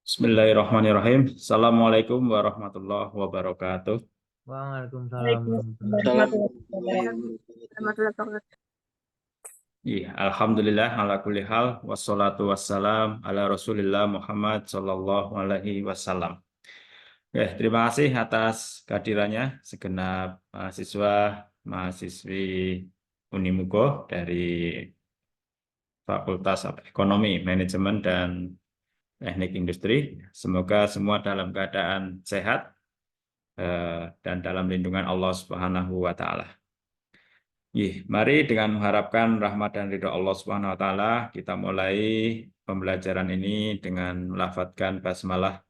Bismillahirrahmanirrahim. Assalamualaikum warahmatullahi wabarakatuh. Waalaikumsalam warahmatullahi Waalaikumsalam wabarakatuh. warahmatullahi wabarakatuh. Iya, alhamdulillah ala kulli hal wassalatu wassalam ala Rasulillah Muhammad sallallahu alaihi wasallam. Oke, terima kasih atas kehadirannya segenap mahasiswa mahasiswi Unimugo dari Fakultas Ekonomi, Manajemen dan Teknik Industri. Semoga semua dalam keadaan sehat dan dalam lindungan Allah Subhanahu wa taala. Mari dengan mengharapkan rahmat dan ridho Allah Subhanahu wa taala kita mulai pembelajaran ini dengan melafadzkan basmalah.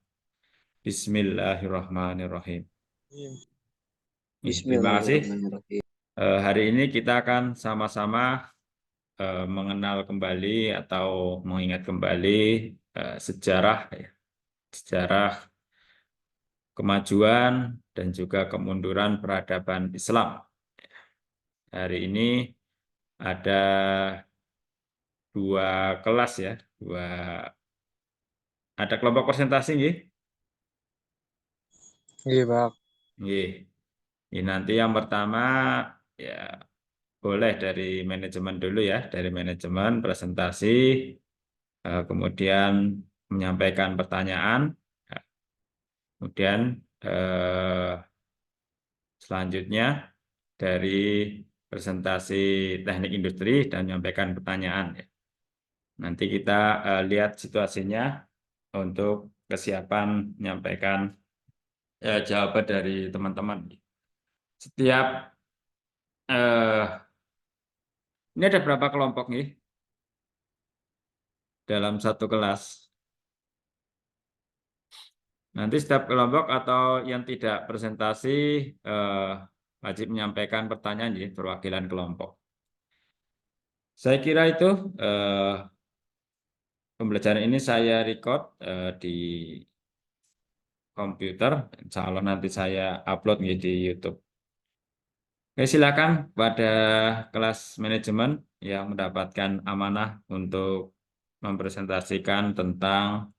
Bismillahirrahmanirrahim. Terima kasih. Bismillahirrahmanirrahim. Hari ini kita akan sama-sama mengenal kembali atau mengingat kembali sejarah kemajuan dan juga kemunduran peradaban Islam. Hari ini ada dua kelas ya, ada kelompok presentasi nggih? Iya, Pak. Nggih. Ini nanti yang pertama ya boleh dari manajemen dulu ya, dari manajemen presentasi, kemudian menyampaikan pertanyaan, kemudian selanjutnya dari presentasi teknik industri dan menyampaikan pertanyaan ya. Nanti kita lihat situasinya untuk kesiapan menyampaikan jawaban dari teman-teman. Setiap ini ada berapa kelompok nih dalam satu kelas? Nanti setiap kelompok atau yang tidak presentasi wajib menyampaikan pertanyaan ya, perwakilan kelompok. Saya kira itu pembelajaran ini saya record di komputer, insya Allah nanti saya upload di YouTube. Oke, silakan pada kelas manajemen yang mendapatkan amanah untuk mempresentasikan tentang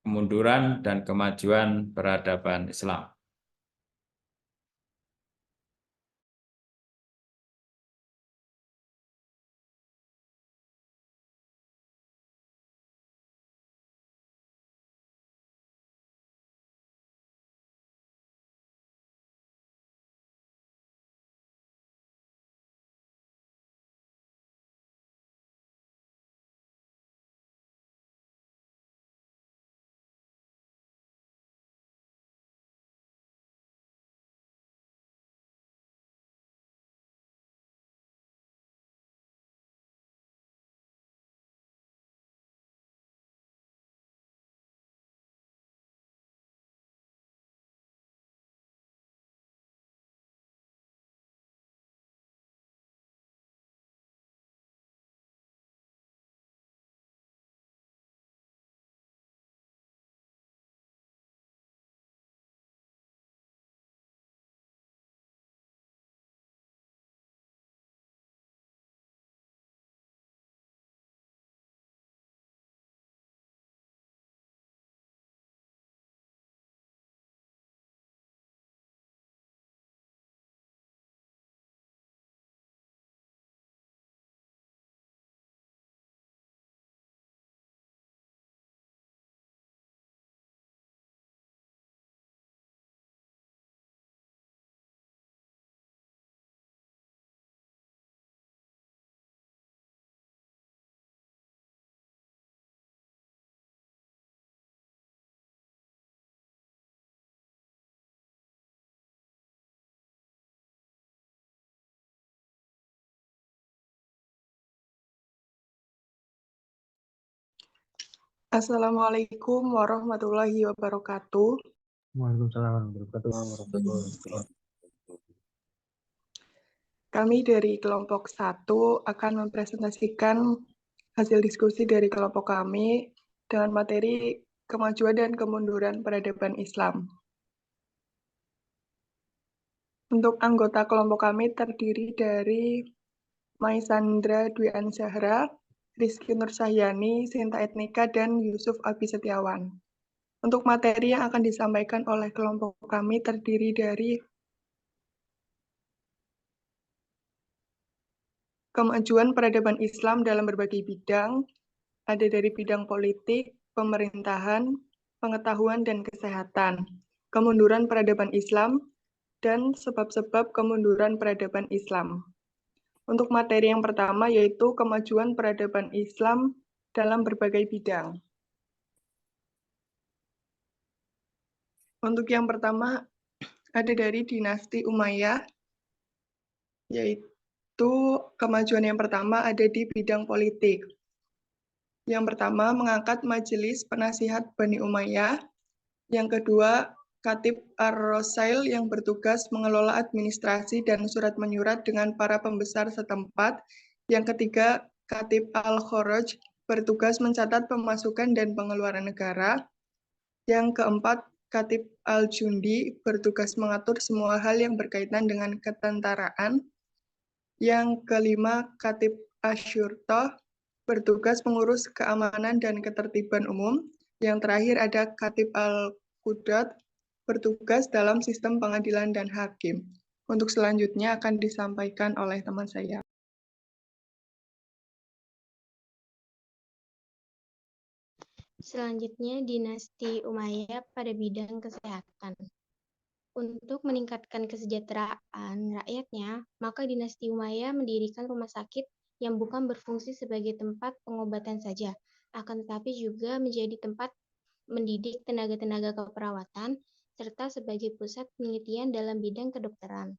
kemunduran dan kemajuan peradaban Islam. Assalamualaikum warahmatullahi wabarakatuh. Waalaikumsalam warahmatullahi wabarakatuh. Kami dari kelompok 1 akan mempresentasikan hasil diskusi dari kelompok kami dengan materi kemajuan dan kemunduran peradaban Islam. Untuk anggota kelompok kami terdiri dari Maisandra Dwi Ansyahra, Rizky Nursahyani, Sinta Etnika, dan Yusuf Abi Setiawan. Untuk materi yang akan disampaikan oleh kelompok kami terdiri dari kemajuan peradaban Islam dalam berbagai bidang, ada dari bidang politik, pemerintahan, pengetahuan, dan kesehatan, kemunduran peradaban Islam, dan sebab-sebab kemunduran peradaban Islam. Untuk materi yang pertama yaitu kemajuan peradaban Islam dalam berbagai bidang. Untuk yang pertama ada dari dinasti Umayyah, yaitu kemajuan yang pertama ada di bidang politik. Yang pertama mengangkat Majelis Penasihat Bani Umayyah. Yang kedua, Khatib Ar-Rosail yang bertugas mengelola administrasi dan surat menyurat dengan para pembesar setempat. Yang ketiga, Khatib Al-Khoroj bertugas mencatat pemasukan dan pengeluaran negara. Yang keempat, Khatib Al-Jundi bertugas mengatur semua hal yang berkaitan dengan ketentaraan. Yang kelima, Khatib Asyurtoh bertugas mengurus keamanan dan ketertiban umum. Yang terakhir ada Khatib Al-Qudat bertugas dalam sistem pengadilan dan hakim. Untuk selanjutnya akan disampaikan oleh teman saya. Selanjutnya, dinasti Umayyah pada bidang kesehatan. Untuk meningkatkan kesejahteraan rakyatnya, maka dinasti Umayyah mendirikan rumah sakit yang bukan berfungsi sebagai tempat pengobatan saja, akan tetapi juga menjadi tempat mendidik tenaga-tenaga keperawatan, serta sebagai pusat penelitian dalam bidang kedokteran.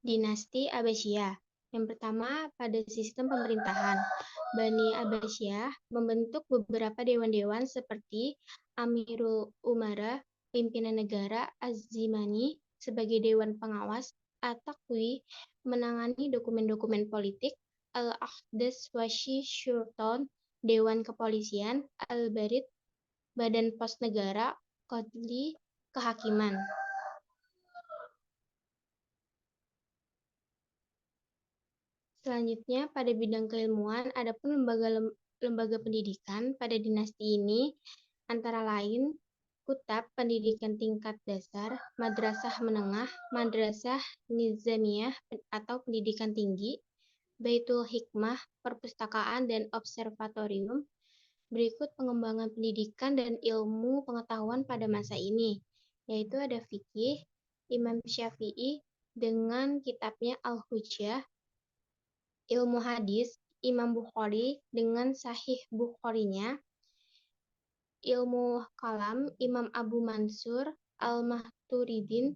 Dinasti Abbasiyah. Yang pertama, pada sistem pemerintahan, Bani Abbasiyah membentuk beberapa dewan-dewan seperti Amirul Umara, pimpinan negara, Az-Zimani sebagai dewan pengawas, At-Taqwi menangani dokumen-dokumen politik, Al-Ahdas Washi Syurton, dewan kepolisian, Al-Barid, badan pos negara, Qadli, kehakiman. Selanjutnya, pada bidang keilmuan, ada pun lembaga pendidikan pada dinasti ini, antara lain Kutab pendidikan tingkat dasar, madrasah menengah, madrasah nizamiyah atau pendidikan tinggi, Baitul Hikmah, perpustakaan dan observatorium. Berikut pengembangan pendidikan dan ilmu pengetahuan pada masa ini, yaitu ada fikih, Imam Syafi'i dengan kitabnya Al-Hujjah, ilmu hadis, Imam Bukhari dengan Sahih Bukharinya, ilmu kalam, Imam Abu Mansur Al-Maturidi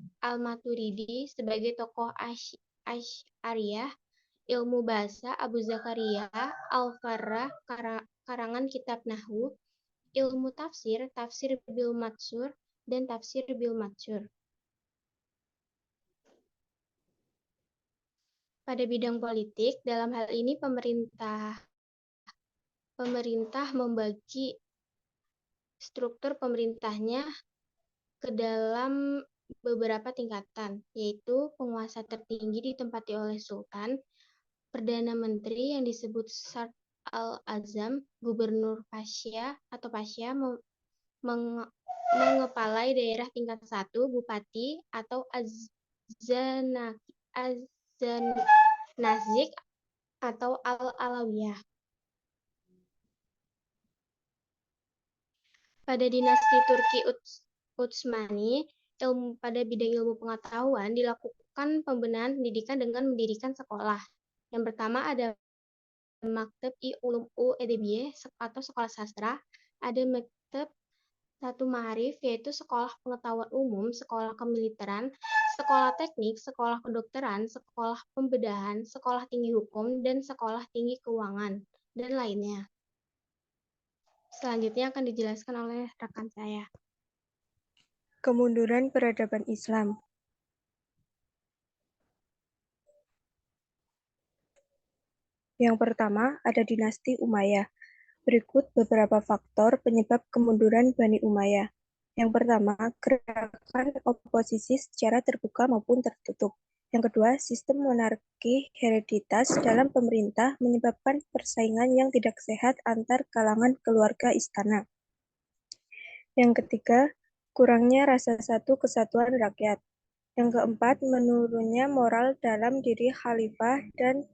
sebagai tokoh Asy'ariyah, ilmu bahasa Abu Zakaria Al-Farra karangan kitab Nahwu, ilmu tafsir, tafsir bil Matsur dan tafsir bil Matsur. Pada bidang politik, dalam hal ini pemerintah membagi struktur pemerintahnya ke dalam beberapa tingkatan, yaitu penguasa tertinggi ditempati oleh Sultan, Perdana Menteri yang disebut Sard al-Azam, Gubernur Pasya atau Pasya mengepalai daerah tingkat 1, Bupati atau Nazik atau Al-Alawiyah. Pada dinasti Turki Utsmani, pada bidang ilmu pengetahuan dilakukan pembenahan pendidikan dengan mendirikan sekolah. Yang pertama ada Makteb-i-Ulum Edebiyeh atau sekolah sastra, ada Makteb Satu Ma'arif yaitu sekolah pengetahuan umum, sekolah kemiliteran, sekolah teknik, sekolah kedokteran, sekolah pembedahan, sekolah tinggi hukum, dan sekolah tinggi keuangan, dan lainnya. Selanjutnya akan dijelaskan oleh rekan saya. Kemunduran peradaban Islam. Yang pertama ada dinasti Umayyah. Berikut beberapa faktor penyebab kemunduran Bani Umayyah. Yang pertama, gerakan oposisi secara terbuka maupun tertutup. Yang kedua, sistem monarki hereditas dalam pemerintah menyebabkan persaingan yang tidak sehat antar kalangan keluarga istana. Yang ketiga, kurangnya rasa satu kesatuan rakyat. Yang keempat, menurunnya moral dalam diri khalifah dan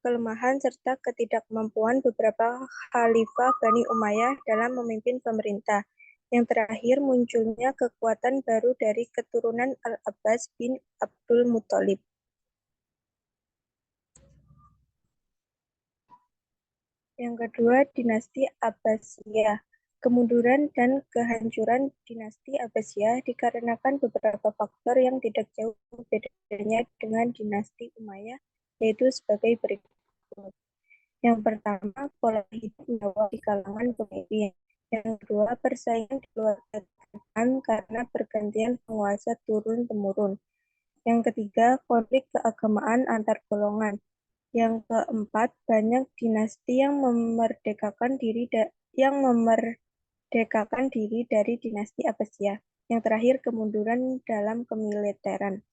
kelemahan serta ketidakmampuan beberapa khalifah Bani Umayyah dalam memimpin pemerintah. Yang terakhir, munculnya kekuatan baru dari keturunan Al-Abbas bin Abdul Muthalib. Yang kedua, dinasti Abbasiyah. Kemunduran dan kehancuran dinasti Abbasiyah dikarenakan beberapa faktor yang tidak jauh bedanya dengan dinasti Umayyah, yaitu sebagai berikut. Yang pertama, pola hidup mewah di kalangan pemimpin. Yang kedua, persaingan di luar kerajaan karena pergantian penguasa turun-temurun. Yang ketiga, konflik keagamaan antar golongan. Yang keempat, banyak dinasti yang memerdekakan diri dari dinasti Abbasiyah. Yang terakhir, kemunduran dalam kemiliteran.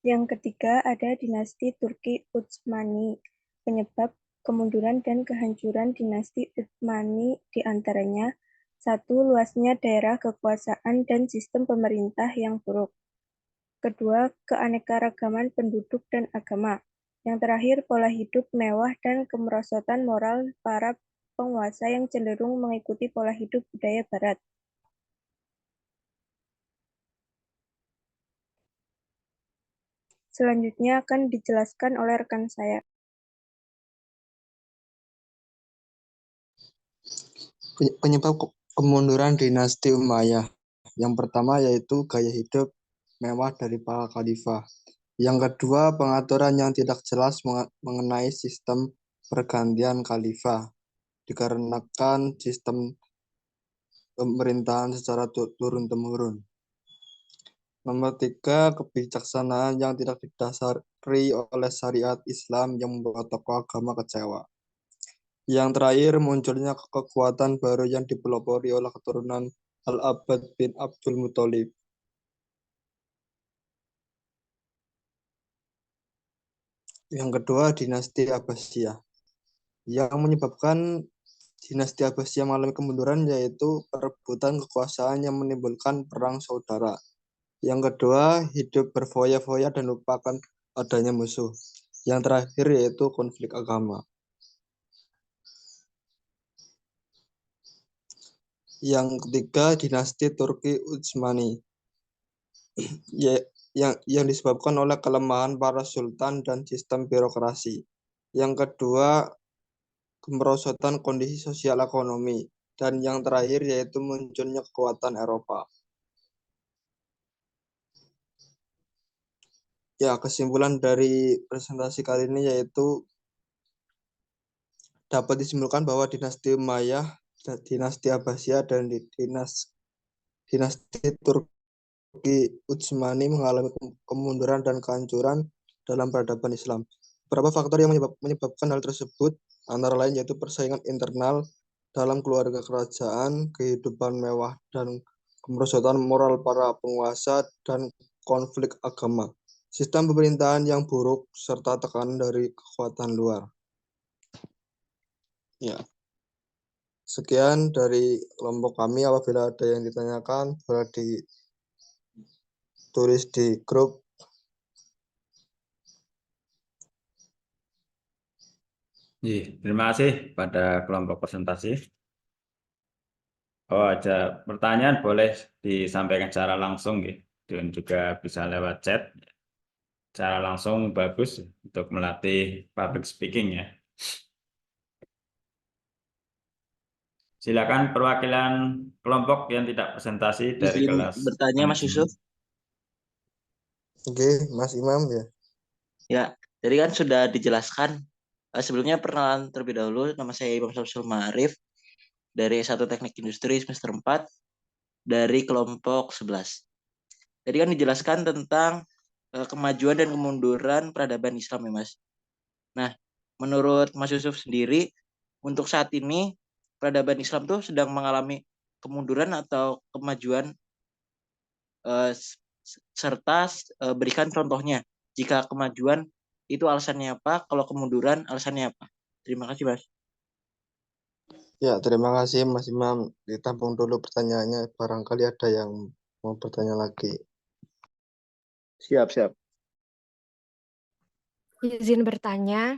Yang ketiga, ada dinasti Turki Utsmani. Penyebab kemunduran dan kehancuran dinasti Utsmani diantaranya: 1. Luasnya daerah kekuasaan dan sistem pemerintah yang buruk. Kedua, keanekaragaman penduduk dan agama. Yang terakhir, pola hidup mewah dan kemerosotan moral para penguasa yang cenderung mengikuti pola hidup budaya Barat. Selanjutnya akan dijelaskan oleh rekan saya. Penyebab kemunduran dinasti Umayyah. Yang pertama yaitu gaya hidup mewah dari para khalifah. Yang kedua, pengaturan yang tidak jelas mengenai sistem pergantian khalifah dikarenakan sistem pemerintahan secara turun-temurun. Nomor 3, kebijaksanaan yang tidak didasari oleh syariat Islam yang membuat tokoh agama kecewa. Yang terakhir, munculnya kekuatan baru yang dipelopori oleh keturunan Al-Abbas bin Abdul Muthalib. Yang kedua, dinasti Abbasiyah. Yang menyebabkan dinasti Abbasiyah mengalami kemunduran yaitu perebutan kekuasaan yang menimbulkan perang saudara. Yang kedua, hidup berfoya-foya dan lupakan adanya musuh. Yang terakhir yaitu konflik agama. Yang ketiga, dinasti Turki Utsmani. Yang disebabkan oleh kelemahan para sultan dan sistem birokrasi. Yang kedua, kemerosotan kondisi sosial ekonomi. Dan yang terakhir yaitu munculnya kekuatan Eropa. Ya, kesimpulan dari presentasi kali ini yaitu dapat disimpulkan bahwa dinasti Umayyah, dinasti Abbasiyah, dan dinasti Turki Utsmani mengalami kemunduran dan kehancuran dalam peradaban Islam. Beberapa faktor yang menyebabkan hal tersebut antara lain yaitu persaingan internal dalam keluarga kerajaan, kehidupan mewah dan kemerosotan moral para penguasa, dan konflik agama, sistem pemerintahan yang buruk, serta tekanan dari kekuatan luar. Ya. Sekian dari kelompok kami. Apabila ada yang ditanyakan, boleh ditulis di grup. Terima kasih pada kelompok presentasi. Oh, ada pertanyaan boleh disampaikan secara langsung, dan juga bisa lewat chat. Secara langsung bagus untuk melatih public speaking ya. Silakan perwakilan kelompok yang tidak presentasi dari Izin kelas. bertanya Mas Yusuf. Oke, Mas Imam ya. Ya, tadi kan sudah dijelaskan. Sebelumnya perkenalan terlebih dahulu, nama saya Imam Samsul Ma'arif dari S1 Teknik Industri semester 4 dari kelompok 11. Tadi kan dijelaskan tentang kemajuan dan kemunduran peradaban Islam ya Mas. Nah, menurut Mas Yusuf sendiri, untuk saat ini peradaban Islam tuh sedang mengalami kemunduran atau kemajuan serta berikan contohnya. Jika kemajuan itu alasannya apa, kalau kemunduran alasannya apa. Terima kasih, Mas. Ya, terima kasih Mas Imam. Ditampung dulu pertanyaannya. Barangkali ada yang mau bertanya lagi. Siap, siap. Izin bertanya,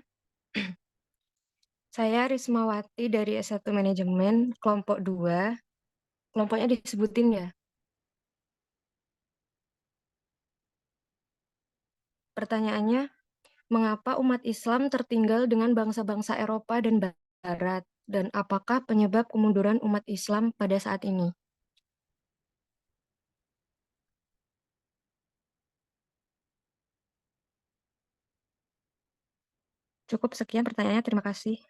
saya Rismawati dari S1 Manajemen, kelompok 2. Kelompoknya disebutin ya? Pertanyaannya, mengapa umat Islam tertinggal dengan bangsa-bangsa Eropa dan Barat? Dan apakah penyebab kemunduran umat Islam pada saat ini? Cukup sekian pertanyaannya, terima kasih.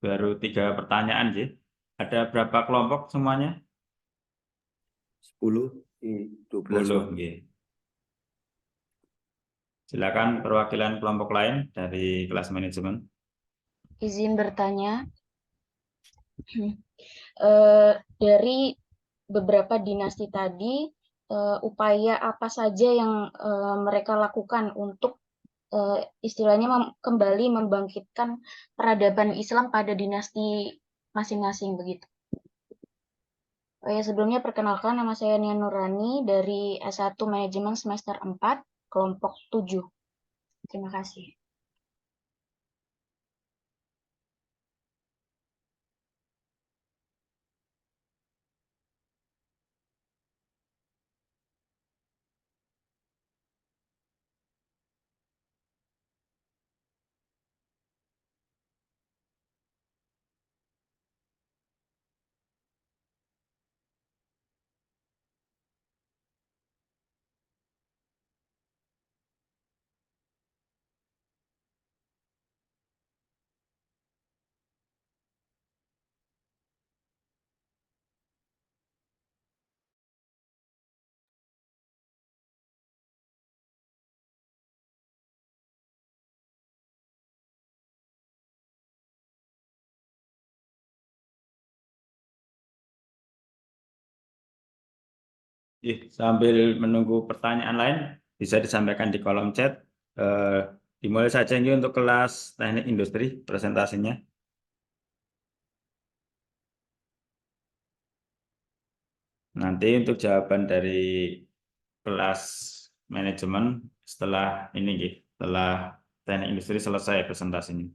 Baru 3 pertanyaan sih. Ada berapa kelompok semuanya? 10, 12. 10. Nggih. Silakan perwakilan kelompok lain dari kelas manajemen. Izin bertanya, dari beberapa dinasti tadi, upaya apa saja yang mereka lakukan untuk istilahnya kembali membangkitkan peradaban Islam pada dinasti masing-masing begitu. Ya, sebelumnya perkenalkan, nama saya Nia Nurani dari S1 Manajemen semester 4, kelompok 7. Terima kasih. Sambil menunggu pertanyaan lain, bisa disampaikan di kolom chat. Dimulai saja ini untuk kelas teknik industri presentasinya. Nanti untuk jawaban dari kelas manajemen setelah ini, setelah teknik industri selesai presentasinya.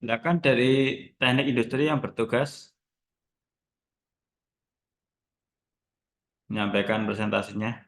Silakan dari teknik industri yang bertugas menyampaikan presentasinya.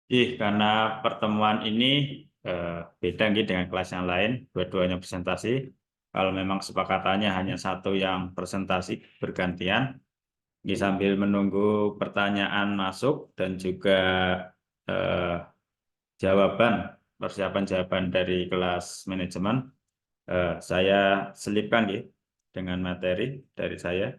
Karena pertemuan ini beda gitu dengan kelas yang lain, dua-duanya presentasi. Kalau memang sepakatannya hanya satu yang presentasi bergantian, sambil menunggu pertanyaan masuk dan juga persiapan jawaban dari kelas manajemen, saya selipkan dengan materi dari saya.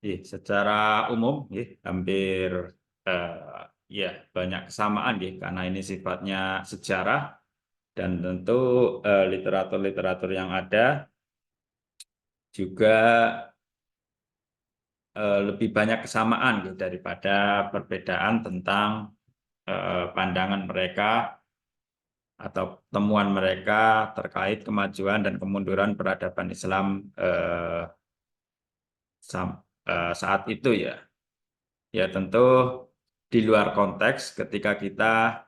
Secara umum hampir banyak kesamaan karena ini sifatnya sejarah dan tentu literatur-literatur yang ada juga lebih banyak kesamaan daripada perbedaan tentang pandangan mereka atau temuan mereka terkait kemajuan dan kemunduran peradaban Islam saat itu ya. Ya tentu di luar konteks ketika kita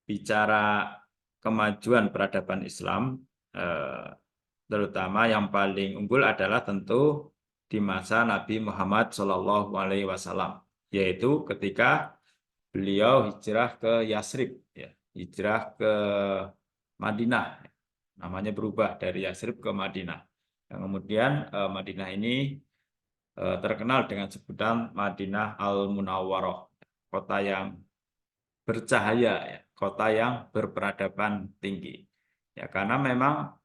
bicara kemajuan peradaban Islam, terutama yang paling unggul adalah tentu di masa Nabi Muhammad SAW, yaitu ketika beliau hijrah ke Yasrib, hijrah ke Madinah, namanya berubah dari Yasrib ke Madinah. Yang kemudian Madinah ini terkenal dengan sebutan Madinah Al-Munawwarah, kota yang bercahaya, kota yang berperadaban tinggi. Ya, karena memang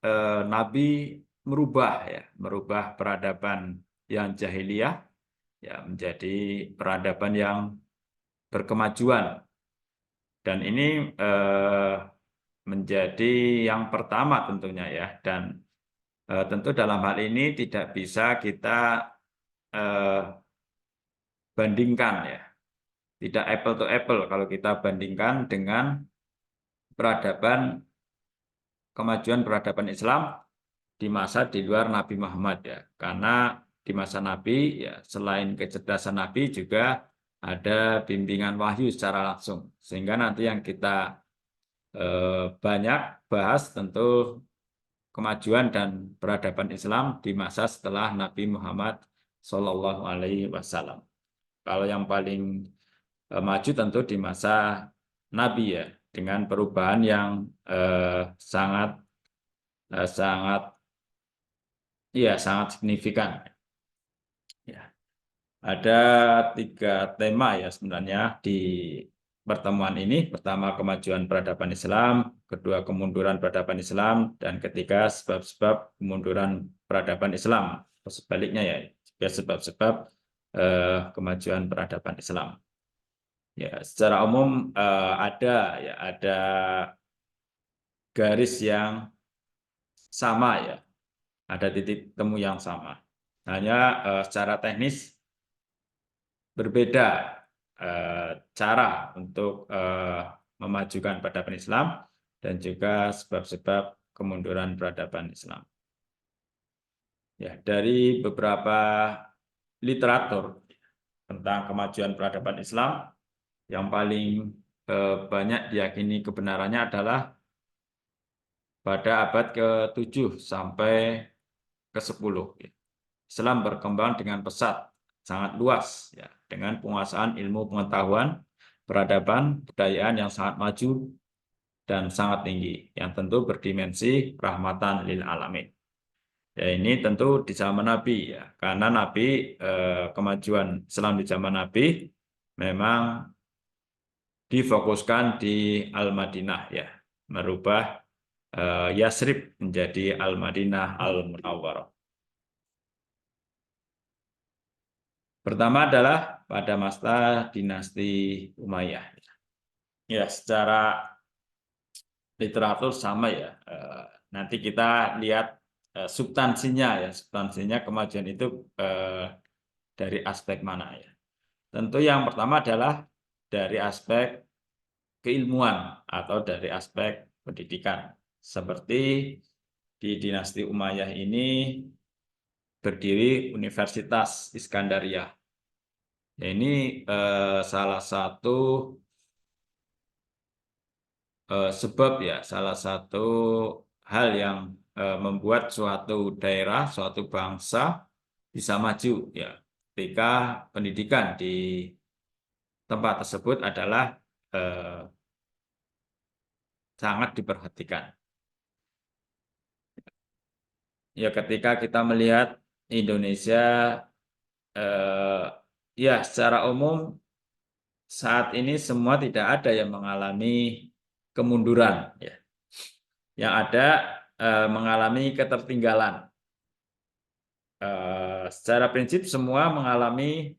Nabi merubah peradaban yang jahiliyah menjadi peradaban yang berkemajuan. Dan ini menjadi yang pertama tentunya dan tentu dalam hal ini tidak bisa kita bandingkan tidak apple to apple kalau kita bandingkan dengan kemajuan peradaban Islam di masa di luar Nabi Muhammad ya. Karena di masa Nabi ya selain kecerdasan Nabi juga ada bimbingan wahyu secara langsung. Sehingga nanti yang kita banyak bahas tentu kemajuan dan peradaban Islam di masa setelah Nabi Muhammad Shallallahu Alaihi Wasallam. Kalau yang paling maju tentu di masa Nabi ya, dengan perubahan yang sangat signifikan. Ya, ada 3 tema ya sebenarnya di pertemuan ini. Pertama, kemajuan peradaban Islam, kedua, kemunduran peradaban Islam, dan ketiga, sebab-sebab kemunduran peradaban Islam. Sebaliknya ya, juga sebab-sebab kemajuan peradaban Islam. Ya, secara umum ada garis yang sama ya, ada titik temu yang sama. Hanya secara teknis berbeda cara untuk memajukan peradaban Islam dan juga sebab-sebab kemunduran peradaban Islam. Ya, dari beberapa literatur tentang kemajuan peradaban Islam, yang paling banyak diyakini kebenarannya adalah pada abad ke-7 sampai ke-10. Islam berkembang dengan pesat, sangat luas, ya, dengan penguasaan ilmu pengetahuan, peradaban, budayaan yang sangat maju dan sangat tinggi, yang tentu berdimensi rahmatan lil alamin. Ya, ini tentu di zaman Nabi, ya, karena Nabi kemajuan Islam di zaman Nabi memang difokuskan di Al-Madinah, ya, merubah Yasrib menjadi Al-Madinah Al-Munawwarah. Pertama adalah pada masa dinasti Umayyah. Ya, secara literatur sama ya. Nanti kita lihat substansinya ya. Substansinya kemajuan itu dari aspek mana ya. Tentu yang pertama adalah dari aspek keilmuan atau dari aspek pendidikan. Seperti di dinasti Umayyah ini berdiri Universitas Iskandaria. Ini salah satu sebab ya, salah satu hal yang membuat suatu daerah, suatu bangsa bisa maju ya, ketika pendidikan di tempat tersebut adalah sangat diperhatikan. Ya, ketika kita melihat Indonesia, ya secara umum saat ini semua tidak ada yang mengalami kemunduran, ya. Yang ada mengalami ketertinggalan. Secara prinsip semua mengalami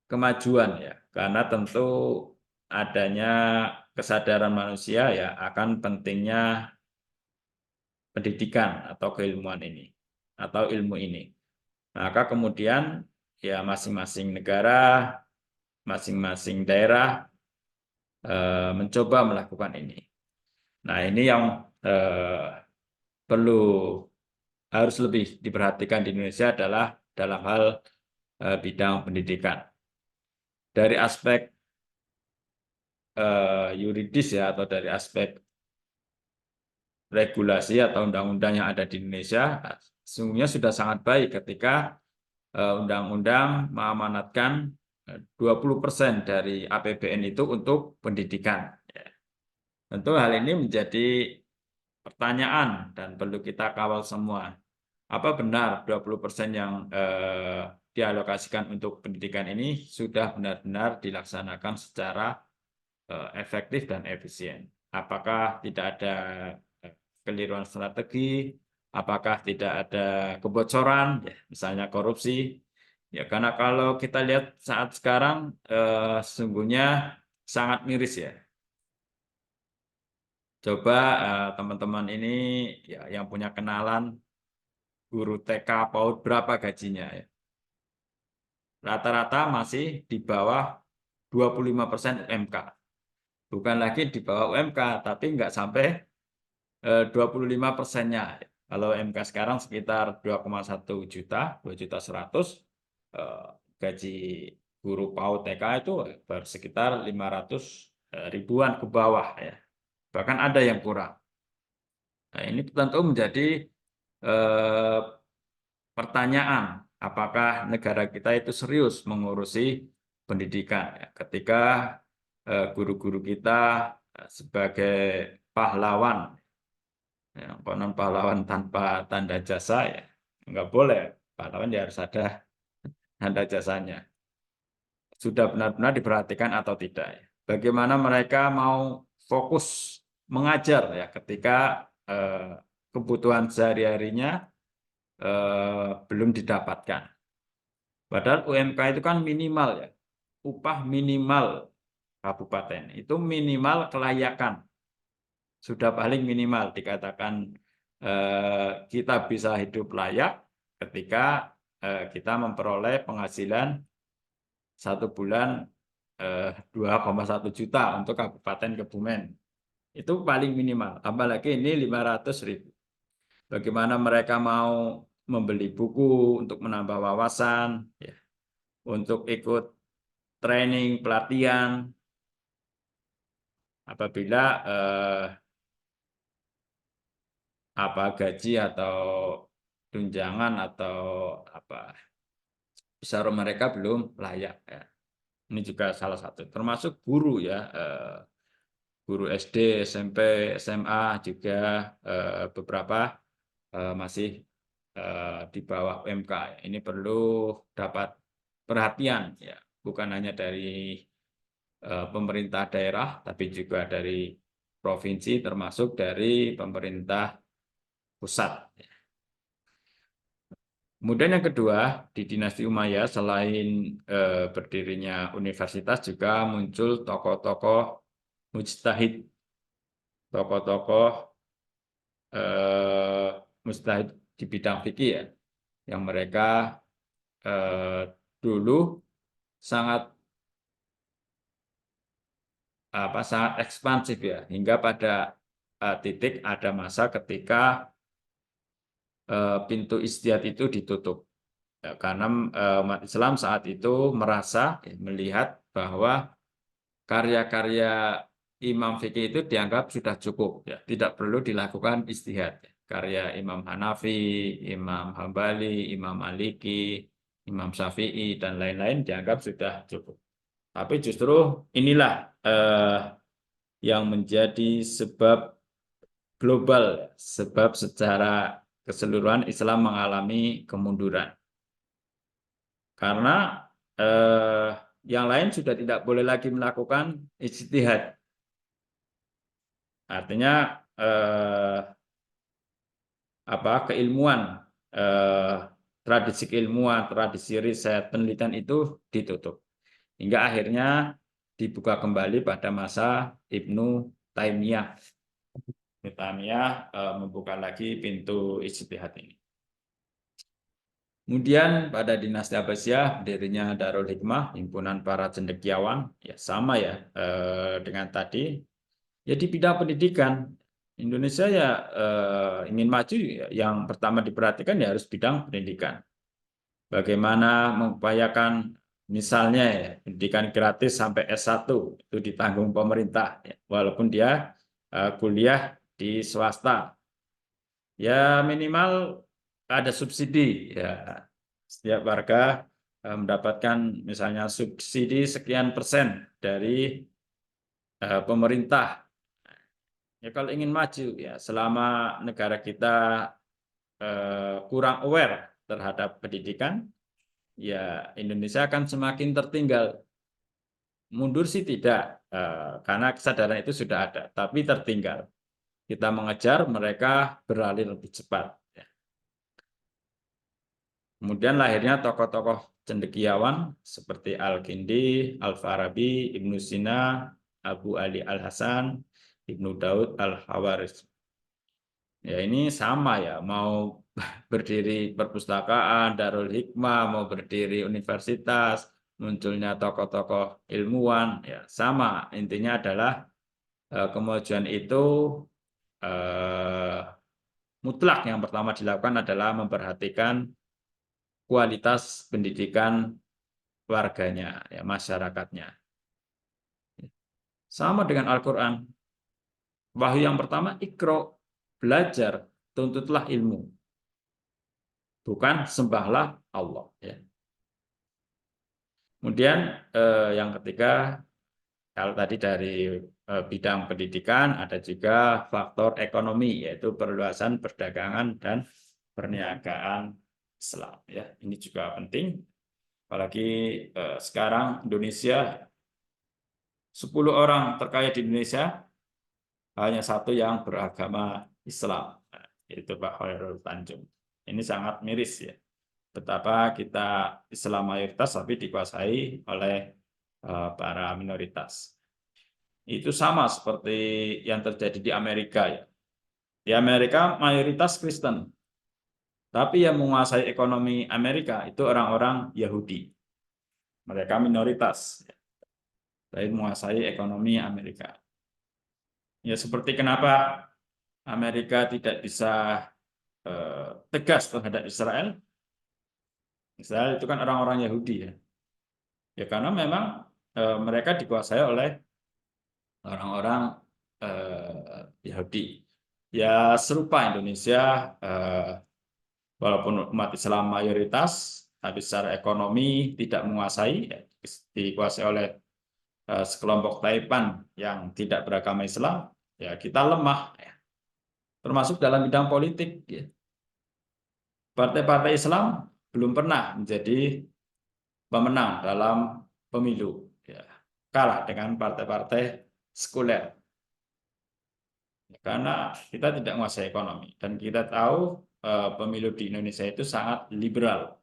kemajuan ya, karena tentu adanya kesadaran manusia ya akan pentingnya pendidikan atau keilmuan ini atau ilmu ini. Maka kemudian ya masing-masing negara, masing-masing daerah mencoba melakukan ini. Nah, ini yang harus lebih diperhatikan di Indonesia adalah dalam hal bidang pendidikan. Dari aspek yuridis ya, atau dari aspek regulasi atau undang-undang yang ada di Indonesia, sesungguhnya sudah sangat baik ketika undang-undang mengamanatkan 20% dari APBN itu untuk pendidikan. Tentu hal ini menjadi pertanyaan dan perlu kita kawal semua. Apa benar 20% yang dialokasikan untuk pendidikan ini sudah benar-benar dilaksanakan secara efektif dan efisien? Apakah tidak ada keliruan strategi? Apakah tidak ada kebocoran, ya, misalnya korupsi? Ya, karena kalau kita lihat saat sekarang sesungguhnya sangat miris ya. Coba teman-teman ini ya yang punya kenalan guru TK PAUD berapa gajinya ya? rata-rata masih di bawah 25% UMK. Bukan lagi di bawah UMK, tapi nggak sampai 25%-nya. Kalau UMK sekarang sekitar 2,1 juta, 2.100.000, gaji guru PAUD TK itu baru sekitar 500 ribuan ke bawah ya. Bahkan ada yang kurang. Nah, ini tentu menjadi pertanyaan, apakah negara kita itu serius mengurusi pendidikan ya, ketika guru-guru kita sebagai pahlawan, ya, konon pahlawan tanpa tanda jasa ya nggak boleh, pahlawan ya harus ada tanda jasanya. Sudah benar-benar diperhatikan atau tidak ya. Bagaimana mereka mau fokus mengajar ya ketika kebutuhan sehari-harinya belum didapatkan. Padahal UMK itu kan minimal ya, upah minimal kabupaten itu minimal kelayakan, sudah paling minimal dikatakan kita bisa hidup layak ketika kita memperoleh penghasilan 1 bulan 2,1 juta untuk Kabupaten Kebumen. Itu paling minimal, apalagi ini 500.000. Bagaimana mereka mau membeli buku untuk menambah wawasan, ya, untuk ikut training, pelatihan, apabila gaji atau tunjangan atau besar mereka belum layak. Ya. Ini juga salah satu, termasuk guru ya, guru SD, SMP, SMA juga beberapa masih di bawah UMK. Ini perlu dapat perhatian ya, bukan hanya dari pemerintah daerah, tapi juga dari provinsi, termasuk dari pemerintah pusat. Kemudian yang kedua, di dinasti Umayyah selain berdirinya universitas juga muncul tokoh-tokoh mujtahid, tokoh-tokoh mujtahid di bidang fikih ya, yang mereka dulu sangat ekspansif ya, hingga pada titik ada masa ketika pintu ijtihad itu ditutup ya, karena umat Islam saat itu merasa melihat bahwa karya-karya Imam fikih itu dianggap sudah cukup ya, tidak perlu dilakukan ijtihad. Karya Imam Hanafi, Imam Hambali, Imam Maliki, Imam Syafi'i dan lain-lain dianggap sudah cukup. Tapi justru inilah yang menjadi sebab global, sebab secara keseluruhan Islam mengalami kemunduran. Karena yang lain sudah tidak boleh lagi melakukan ijtihad. Artinya keilmuan, tradisi keilmuan, tradisi riset, penelitian itu ditutup. Hingga akhirnya dibuka kembali pada masa Ibnu Taimiyah. Membuka lagi pintu ijtihad ini. Kemudian pada dinasti Abbasiyah berdirinya Darul Hikmah, himpunan para cendekiawan, ya sama ya dengan tadi. Ya di bidang pendidikan Indonesia ya ingin maju, yang pertama diperhatikan ya harus bidang pendidikan. Bagaimana mengupayakan misalnya ya, pendidikan gratis sampai S1 itu ditanggung pemerintah, ya, walaupun dia kuliah di swasta, ya minimal ada subsidi ya, setiap warga mendapatkan misalnya subsidi sekian persen dari pemerintah. Ya kalau ingin maju ya, selama negara kita kurang aware terhadap pendidikan, ya Indonesia akan semakin tertinggal. Mundur sih tidak, karena kesadaran itu sudah ada, tapi tertinggal. Kita mengejar, mereka beralih lebih cepat. Kemudian lahirnya tokoh-tokoh cendekiawan seperti Al-Kindi, Al-Farabi, Ibnu Sina, Abu Ali Al-Hasan, Ibnu Daud Al-Hawaris. Ya ini sama ya, mau berdiri perpustakaan, Darul Hikmah, mau berdiri universitas, munculnya tokoh-tokoh ilmuwan, ya sama. Intinya adalah kemajuan itu mutlak. Yang pertama dilakukan adalah memperhatikan kualitas pendidikan warganya, ya masyarakatnya. Sama dengan Al-Quran. Wahyu yang pertama, Iqra, belajar, tuntutlah ilmu. Bukan sembahlah Allah. Ya. Kemudian yang ketiga, kalau tadi dari bidang pendidikan, ada juga faktor ekonomi, yaitu perluasan perdagangan dan perniagaan Islam. Ya, ini juga penting. Apalagi sekarang Indonesia 10 orang terkaya di Indonesia hanya satu yang beragama Islam, yaitu Pak Khairul Tanjung. Ini sangat miris ya. Betapa kita Islam mayoritas tapi dikuasai oleh para minoritas. Itu sama seperti yang terjadi di Amerika ya. Di Amerika mayoritas Kristen. Tapi yang menguasai ekonomi Amerika itu orang-orang Yahudi. Mereka minoritas. Tapi menguasai ekonomi Amerika. Ya seperti kenapa Amerika tidak bisa tegas terhadap Israel. Israel itu kan orang-orang Yahudi ya. Ya karena memang mereka dikuasai oleh orang-orang Yahudi. Ya serupa Indonesia, walaupun umat Islam mayoritas, tapi secara ekonomi tidak menguasai, ya, dikuasai oleh sekelompok Taipan yang tidak beragama Islam, ya kita lemah. Ya. Termasuk dalam bidang politik. Ya. Partai-partai Islam belum pernah menjadi pemenang dalam pemilu. Ya. Kalah dengan partai-partai sekuler. Karena kita tidak menguasai ekonomi. Dan kita tahu pemilu di Indonesia itu sangat liberal.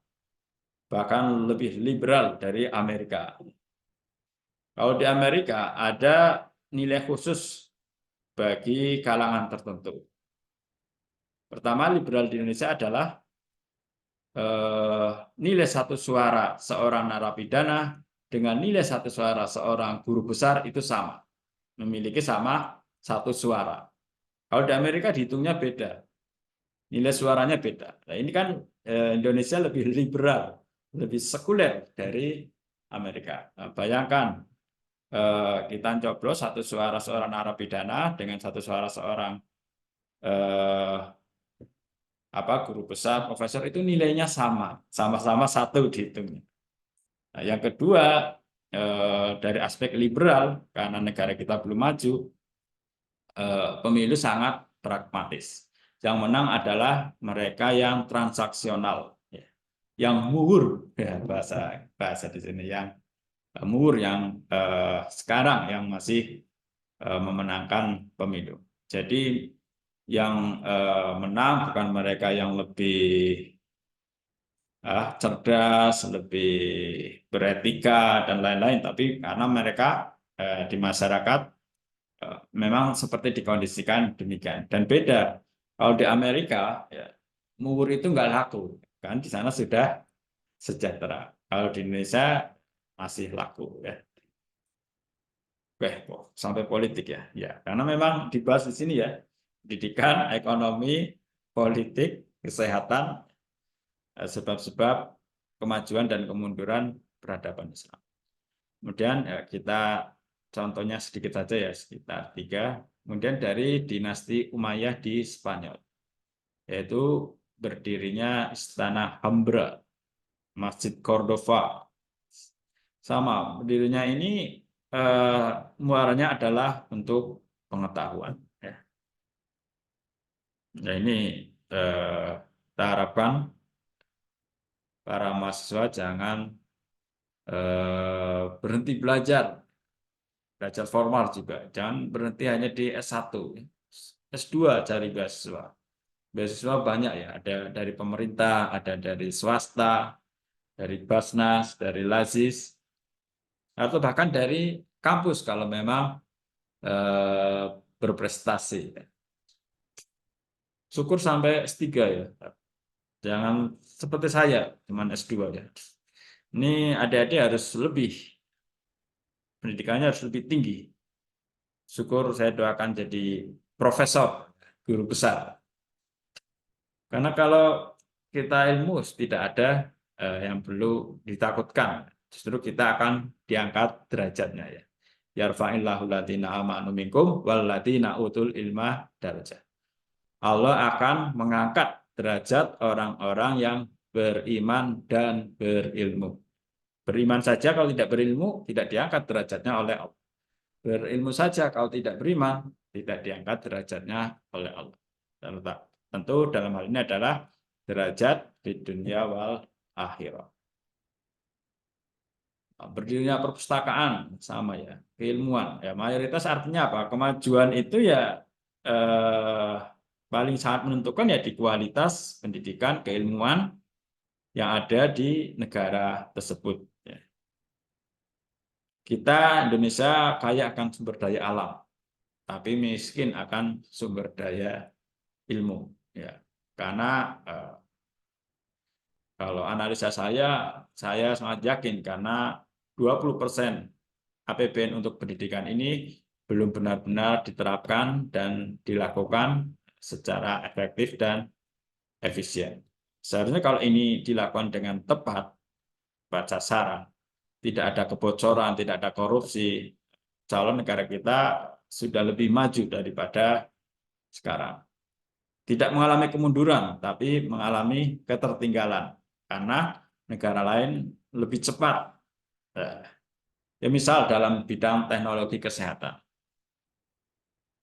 Bahkan lebih liberal dari Amerika. Kalau di Amerika ada nilai khusus bagi kalangan tertentu. Pertama, liberal di Indonesia adalah nilai satu suara seorang narapidana dengan nilai satu suara seorang guru besar itu sama. Memiliki sama satu suara. Kalau di Amerika dihitungnya beda. Nilai suaranya beda. Nah, ini kan Indonesia lebih liberal, lebih sekuler dari Amerika. Nah, bayangkan kita coblos satu suara seorang narapidana dengan satu suara seorang guru besar, profesor, itu nilainya sama-sama satu dihitungnya. Nah, yang kedua dari aspek liberal, karena negara kita belum maju, pemilu sangat pragmatis. Yang menang adalah mereka yang transaksional, yang muhur, ya, bahasa di sini, yang muhur, yang sekarang yang masih memenangkan pemilu. Jadi yang menang bukan mereka yang lebih cerdas, lebih beretika dan lain-lain, tapi karena mereka di masyarakat memang seperti dikondisikan demikian. Dan beda kalau di Amerika, ya, muhur itu nggak laku, kan di sana sudah sejahtera. Kalau di Indonesia masih laku, ya. Oke, sampai politik ya. Ya, karena memang dibahas di sini ya, pendidikan, ekonomi, politik, kesehatan, sebab-sebab kemajuan dan kemunduran peradaban Islam. Kemudian ya, kita contohnya sedikit saja ya, sekitar 3. Kemudian dari dinasti Umayyah di Spanyol, yaitu berdirinya Istana Hambra, Masjid Cordova. Sama, berdirinya ini muaranya adalah untuk pengetahuan. Ya. Nah ini kita harapkan para mahasiswa jangan berhenti belajar formal juga. Jangan berhenti hanya di S1. S2 cari beasiswa. Beasiswa banyak ya, ada dari pemerintah, ada dari swasta, dari Basnas, dari Lazis, atau bahkan dari kampus kalau memang berprestasi. Syukur sampai S3 ya. Jangan seperti saya, cuman S2 ya. Ini adik-adik harus lebih, pendidikannya harus lebih tinggi. Syukur saya doakan jadi profesor, guru besar. Karena kalau kita ilmu tidak ada yang perlu ditakutkan. Justru kita akan diangkat derajatnya ya. Yarfa'illahu alladziina aamanu minkum walladziina utul ilma darajat. Allah akan mengangkat derajat orang-orang yang beriman dan berilmu. Beriman saja kalau tidak berilmu tidak diangkat derajatnya oleh Allah. Berilmu saja kalau tidak beriman tidak diangkat derajatnya oleh Allah. Tentu dalam hal ini adalah derajat di dunia wal akhirah. Berdirinya perpustakaan sama ya, keilmuan ya, mayoritas artinya apa? Kemajuan itu ya paling sangat menentukan ya di kualitas pendidikan keilmuan yang ada di negara tersebut ya. Kita Indonesia kaya akan sumber daya alam, tapi miskin akan sumber daya ilmu ya. Karena kalau analisa saya sangat yakin karena 20% APBN untuk pendidikan ini belum benar-benar diterapkan dan dilakukan secara efektif dan efisien. Seharusnya kalau ini dilakukan dengan tepat, sasaran, tidak ada kebocoran, tidak ada korupsi, calon negara kita sudah lebih maju daripada sekarang. Tidak mengalami kemunduran, tapi mengalami ketertinggalan. Karena negara lain lebih cepat. Ya misal dalam bidang teknologi kesehatan.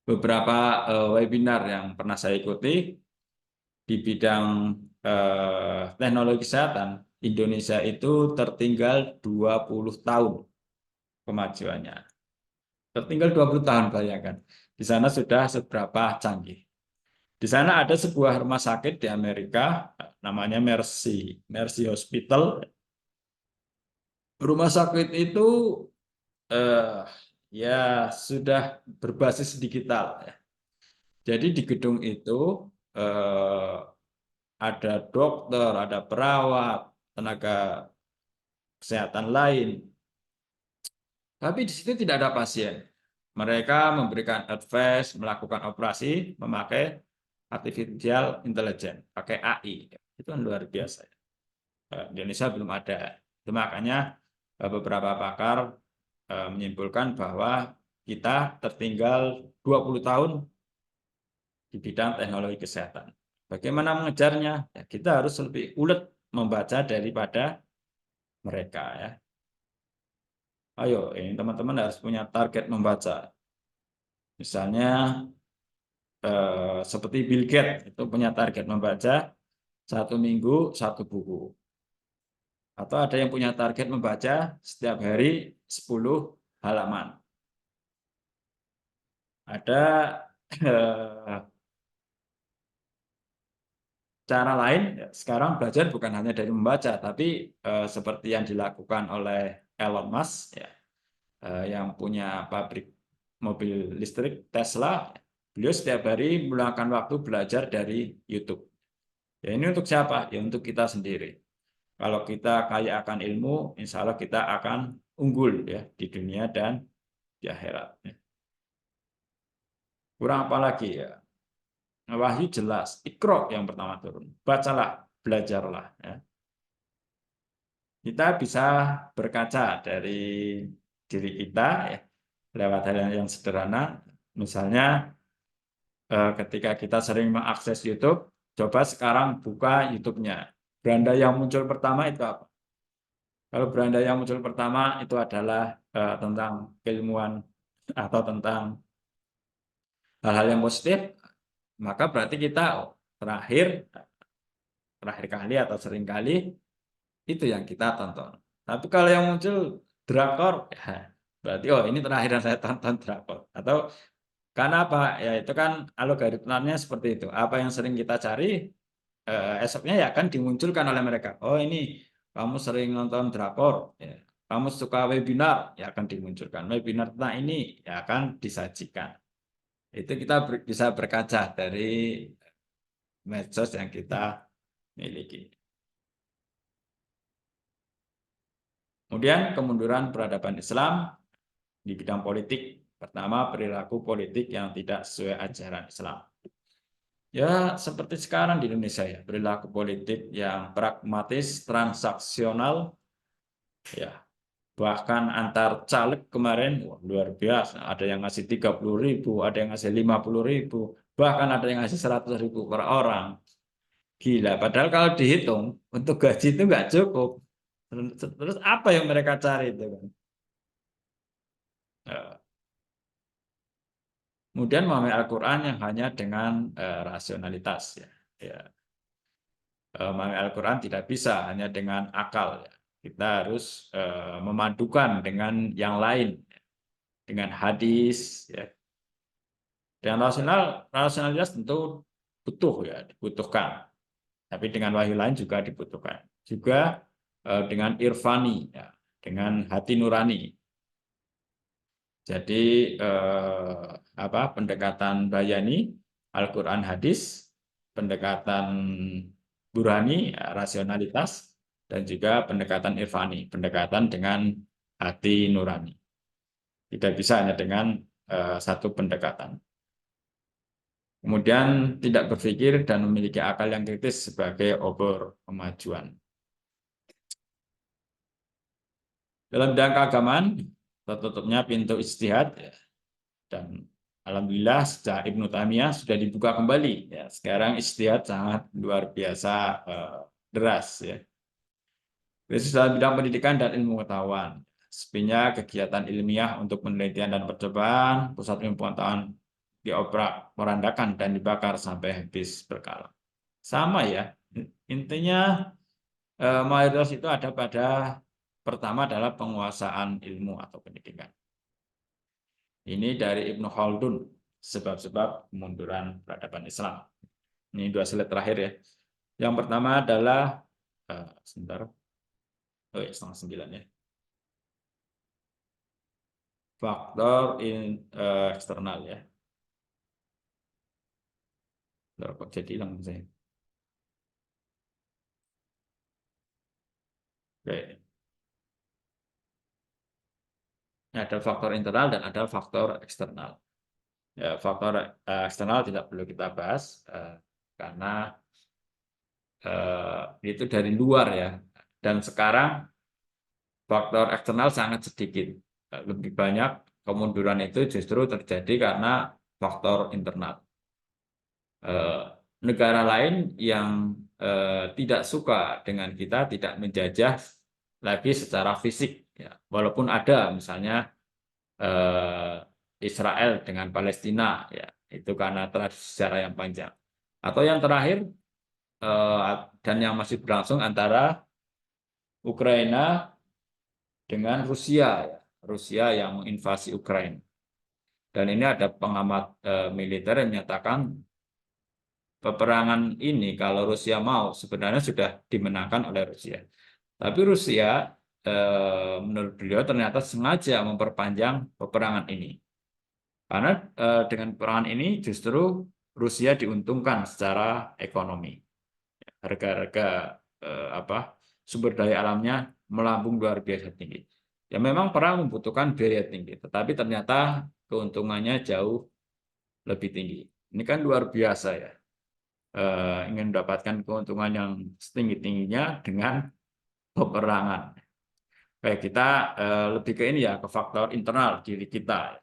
Beberapa webinar yang pernah saya ikuti di bidang teknologi kesehatan, Indonesia itu tertinggal 20 tahun kemajuannya. Tertinggal 20 tahun, bayangkan. Di sana sudah seberapa canggih. Di sana ada sebuah rumah sakit di Amerika, namanya Mercy Hospital. Rumah sakit itu ya sudah berbasis digital. Jadi di gedung itu ada dokter, ada perawat, tenaga kesehatan lain. Tapi di situ tidak ada pasien. Mereka memberikan advice, melakukan operasi, memakai artificial intelligence, pakai AI. Itu kan luar biasa. Di Indonesia belum ada. Itu makanya beberapa pakar menyimpulkan bahwa kita tertinggal 20 tahun di bidang teknologi kesehatan. Bagaimana mengejarnya? Ya, kita harus lebih ulet membaca daripada mereka ya. Ayo, ini teman-teman harus punya target membaca. Misalnya seperti Bill Gates itu punya target membaca 1 minggu 1 buku. Atau ada yang punya target membaca setiap hari 10 halaman. Ada cara lain, sekarang belajar bukan hanya dari membaca, tapi seperti yang dilakukan oleh Elon Musk, ya, yang punya pabrik mobil listrik Tesla, beliau setiap hari meluangkan waktu belajar dari YouTube. Ya, ini untuk siapa? Ya untuk kita sendiri. Kalau kita kaya akan ilmu, insya Allah kita akan unggul ya di dunia dan di akhirat. Kurang apa lagi ya? Wahyu jelas, Iqra yang pertama turun. Bacalah, belajarlah. Ya. Kita bisa berkaca dari diri kita ya, lewat hal yang sederhana. Misalnya ketika kita sering mengakses YouTube, coba sekarang buka YouTube-nya. Beranda yang muncul pertama itu apa? Kalau beranda yang muncul pertama itu adalah tentang keilmuan atau tentang hal-hal yang positif, maka berarti kita terakhir kali atau sering kali itu yang kita tonton. Tapi kalau yang muncul drakor, ya, berarti oh ini terakhir saya tonton drakor. Atau karena apa? Ya itu kan algoritmanya seperti itu. Apa yang sering kita cari, esoknya ya akan dimunculkan oleh mereka. Oh ini kamu sering nonton drakor, ya. Kamu suka webinar, ya akan dimunculkan. Webinar tentang ini ya akan disajikan. Itu kita bisa berkaca dari medsos yang kita miliki. Kemudian kemunduran peradaban Islam di bidang politik. Pertama, perilaku politik yang tidak sesuai ajaran Islam. Ya, seperti sekarang di Indonesia ya, perilaku politik yang pragmatis, transaksional, ya. Bahkan antar caleg kemarin wah, luar biasa. Ada yang ngasih 30.000, ada yang ngasih 50.000, bahkan ada yang ngasih 100.000 per orang. Gila. Padahal kalau dihitung untuk gaji itu nggak cukup. Terus apa yang mereka cari itu kan? Kemudian memahami Al-Quran yang hanya dengan rasionalitas ya. Memahami Al-Quran tidak bisa hanya dengan akal ya. Kita harus memadukan dengan yang lain, dengan hadis ya. Dengan rasionalitas tentu butuh ya, dibutuhkan. Tapi dengan wahyu lain juga dibutuhkan. Juga dengan irfani ya, dengan hati nurani. Jadi pendekatan bayani, Al-Quran hadis, pendekatan burhani, rasionalitas, dan juga pendekatan irfani, pendekatan dengan hati nurani. Tidak bisa hanya dengan satu pendekatan. Kemudian tidak berpikir dan memiliki akal yang kritis sebagai obor kemajuan. Dalam bidang keagamaan, tertutupnya pintu ijtihad dan alhamdulillah sejak Ibnu Taimiyah sudah dibuka kembali. Ya, sekarang ijtihad sangat luar biasa deras ya. Khusus dalam bidang pendidikan dan ilmu pengetahuan. Sebenarnya kegiatan ilmiah untuk penelitian dan percobaan, pusat ilmu pengetahuan dioprak-porandakan dan dibakar sampai habis berkala. Sama ya, intinya mayoritas itu ada pada pertama adalah penguasaan ilmu atau pendidikan. Ini dari Ibnu Khaldun, sebab-sebab kemunduran peradaban Islam. Ini 2 slide terakhir ya. Yang pertama adalah, sebentar, 8:30 ya. Faktor eksternal ya. Kok jadi hilang saya. Oke. Ada faktor internal dan ada faktor eksternal. Ya, faktor eksternal tidak perlu kita bahas karena itu dari luar ya. Dan sekarang faktor eksternal sangat sedikit. Lebih banyak kemunduran itu justru terjadi karena faktor internal. Negara lain yang tidak suka dengan kita tidak menjajah lagi secara fisik ya. Walaupun ada misalnya Israel dengan Palestina ya, itu karena tradisi sejarah yang panjang. Atau yang terakhir dan yang masih berlangsung antara Ukraina dengan Rusia ya. Rusia yang menginvasi Ukraina. Dan ini ada pengamat militer yang menyatakan peperangan ini kalau Rusia mau sebenarnya sudah dimenangkan oleh Rusia. Tapi Rusia menurut beliau ternyata sengaja memperpanjang peperangan ini. Karena dengan peperangan ini justru Rusia diuntungkan secara ekonomi. Harga-harga sumber daya alamnya melambung luar biasa tinggi. Ya memang perang membutuhkan biaya tinggi, tetapi ternyata keuntungannya jauh lebih tinggi. Ini kan luar biasa ya. Ingin mendapatkan keuntungan yang setinggi-tingginya dengan peperangan. Kayak kita lebih ke ini ya, ke faktor internal diri kita.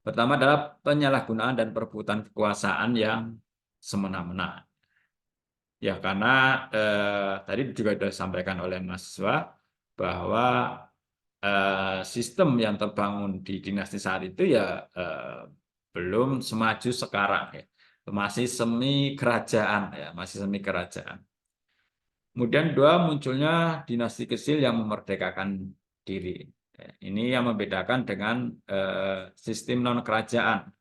Pertama adalah penyalahgunaan dan perebutan kekuasaan yang semena-mena. Ya karena tadi juga sudah disampaikan oleh mahasiswa bahwa sistem yang terbangun di dinasti saat itu ya belum semaju sekarang ya. Masih semi kerajaan ya, masih semi kerajaan. Kemudian 2, munculnya dinasti kecil yang memerdekakan diri. Ini yang membedakan dengan sistem non kerajaan.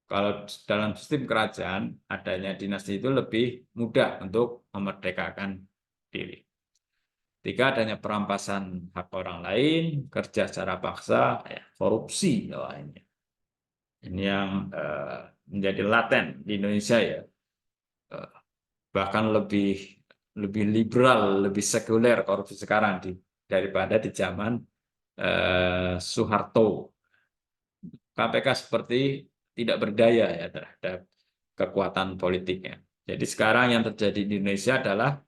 Kalau dalam sistem kerajaan adanya dinasti itu lebih mudah untuk memerdekakan diri. 3, adanya perampasan hak orang lain, kerja secara paksa, ya, korupsi lainnya. Ini yang menjadi laten di Indonesia ya. bahkan lebih liberal, lebih sekuler korupsi sekarang daripada di zaman Soeharto. KPK seperti tidak berdaya ya terhadap kekuatan politiknya. Jadi sekarang yang terjadi di Indonesia adalah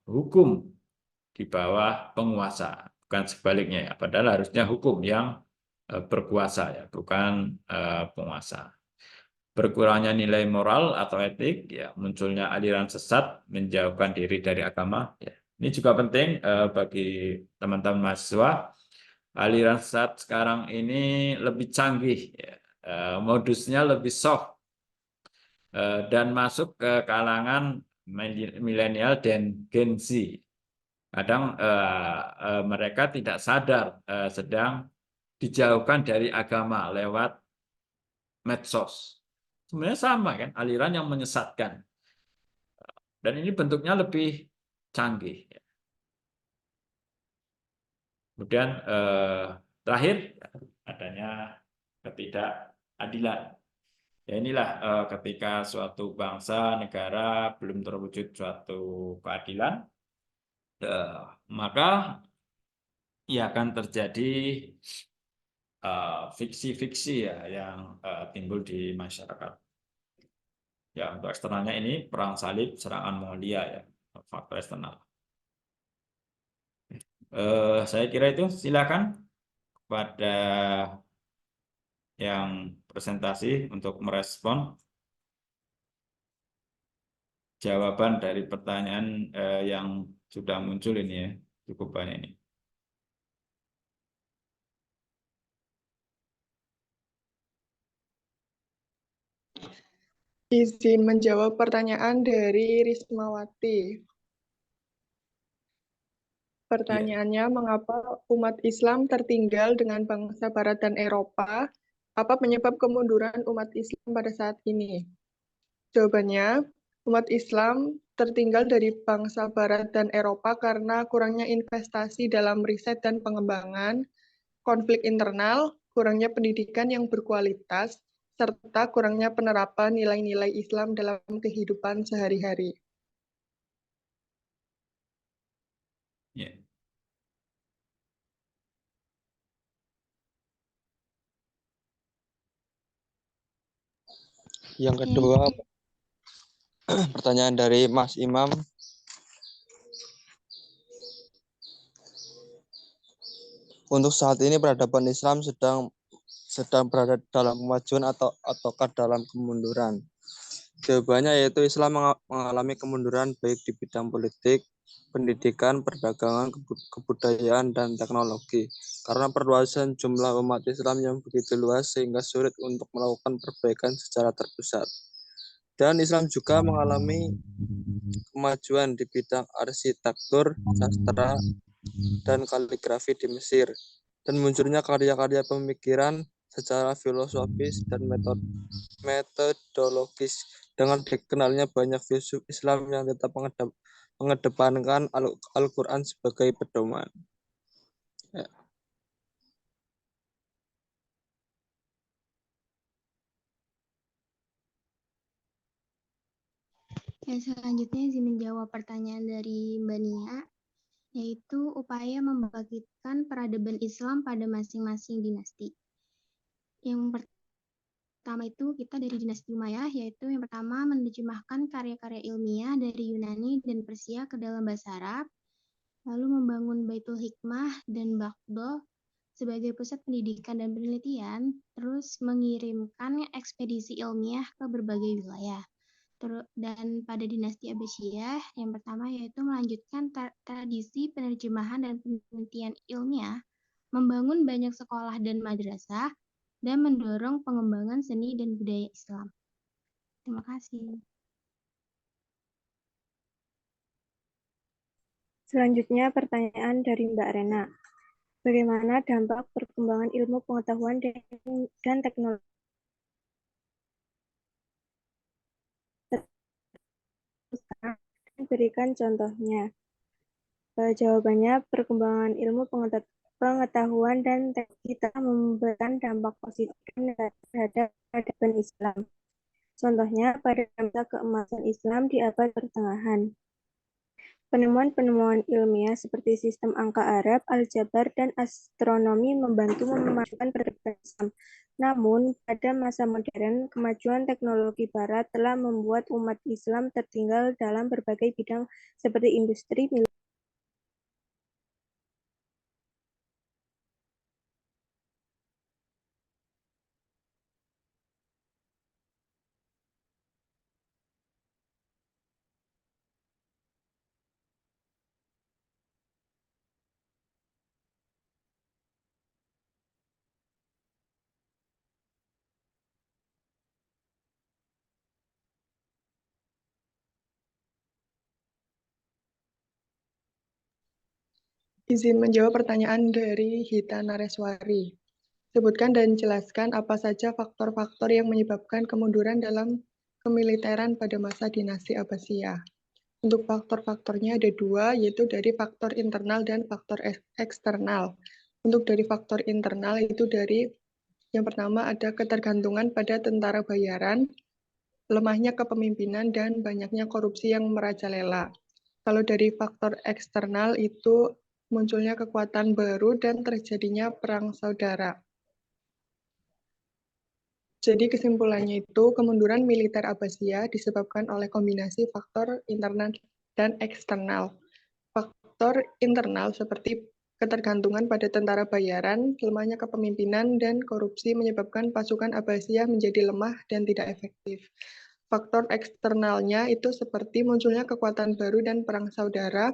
hukum di bawah penguasa, bukan sebaliknya ya. Padahal harusnya hukum yang berkuasa ya, bukan penguasa. Berkurangnya nilai moral atau etik, ya munculnya aliran sesat, menjauhkan diri dari agama. Ya. Ini juga penting bagi teman-teman mahasiswa. Aliran sesat sekarang ini lebih canggih, ya. Modusnya lebih soft dan masuk ke kalangan milenial dan Gen Z. Kadang mereka tidak sadar sedang dijauhkan dari agama lewat medsos. Sebenarnya sama kan, aliran yang menyesatkan. Dan ini bentuknya lebih canggih. Kemudian terakhir adanya ketidakadilan. Ya inilah ketika suatu bangsa, negara belum terwujud suatu keadilan, maka ya akan terjadi fiksi-fiksi ya yang timbul di masyarakat. Ya untuk eksternalnya ini perang salib, serangan Mongolia ya, faktor eksternal. Saya kira itu, silakan kepada yang presentasi untuk merespon jawaban dari pertanyaan yang sudah muncul ini ya, cukup banyak ini. Izin menjawab pertanyaan dari Rismawati. Pertanyaannya, mengapa umat Islam tertinggal dengan bangsa Barat dan Eropa? Apa penyebab kemunduran umat Islam pada saat ini? Jawabannya, umat Islam tertinggal dari bangsa Barat dan Eropa karena kurangnya investasi dalam riset dan pengembangan, konflik internal, kurangnya pendidikan yang berkualitas, serta kurangnya penerapan nilai-nilai Islam dalam kehidupan sehari-hari. Ya. Yang kedua, pertanyaan dari Mas Imam. Untuk saat ini peradaban Islam sedang berada dalam kemajuan ataukah dalam kemunduran? Jawabannya yaitu Islam mengalami kemunduran baik di bidang politik, pendidikan, perdagangan, kebudayaan, dan teknologi. Karena perluasan jumlah umat Islam yang begitu luas sehingga sulit untuk melakukan perbaikan secara terpusat. Dan Islam juga mengalami kemajuan di bidang arsitektur, sastra, dan kaligrafi di Mesir. Dan munculnya karya-karya pemikiran secara filosofis dan metodologis dengan dikenalnya banyak filsuf Islam yang tetap mengedepankan Al-Quran sebagai pedoman. Ya. Yang selanjutnya izin menjawab pertanyaan dari Mbak Nia, yaitu upaya membangkitkan peradaban Islam pada masing-masing dinasti. Yang pertama itu kita dari dinasti Umayyah, yaitu yang pertama menerjemahkan karya-karya ilmiah dari Yunani dan Persia ke dalam bahasa Arab, lalu membangun Baitul Hikmah dan Baghdad sebagai pusat pendidikan dan penelitian, terus mengirimkan ekspedisi ilmiah ke berbagai wilayah. Dan pada dinasti Abbasiyah, yang pertama yaitu melanjutkan tradisi penerjemahan dan penelitian ilmiah, membangun banyak sekolah dan madrasah, dan mendorong pengembangan seni dan budaya Islam. Terima kasih. Selanjutnya pertanyaan dari Mbak Rena. Bagaimana dampak perkembangan ilmu pengetahuan dan teknologi berikan contohnya? Jawabannya, perkembangan ilmu pengetahuan dan teknologi telah memberikan dampak positif terhadap peradaban Islam. Contohnya pada masa keemasan Islam di abad pertengahan. Penemuan-penemuan ilmiah seperti sistem angka Arab, aljabar, dan astronomi membantu memajukan peradaban Islam. Namun, pada masa modern, kemajuan teknologi Barat telah membuat umat Islam tertinggal dalam berbagai bidang seperti industri, Izin menjawab pertanyaan dari Hita Nareswari. Sebutkan dan jelaskan apa saja faktor-faktor yang menyebabkan kemunduran dalam kemiliteran pada masa dinasti Abbasiyah. Untuk faktor-faktornya ada dua, yaitu dari faktor internal dan faktor eksternal. Untuk dari faktor internal itu dari yang pertama ada ketergantungan pada tentara bayaran, lemahnya kepemimpinan, dan banyaknya korupsi yang merajalela. Kalau dari faktor eksternal itu munculnya kekuatan baru dan terjadinya perang saudara. Jadi kesimpulannya itu kemunduran militer Abbasiyah disebabkan oleh kombinasi faktor internal dan eksternal. Faktor internal seperti ketergantungan pada tentara bayaran, lemahnya kepemimpinan, dan korupsi menyebabkan pasukan Abbasiyah menjadi lemah dan tidak efektif. Faktor eksternalnya itu seperti munculnya kekuatan baru dan perang saudara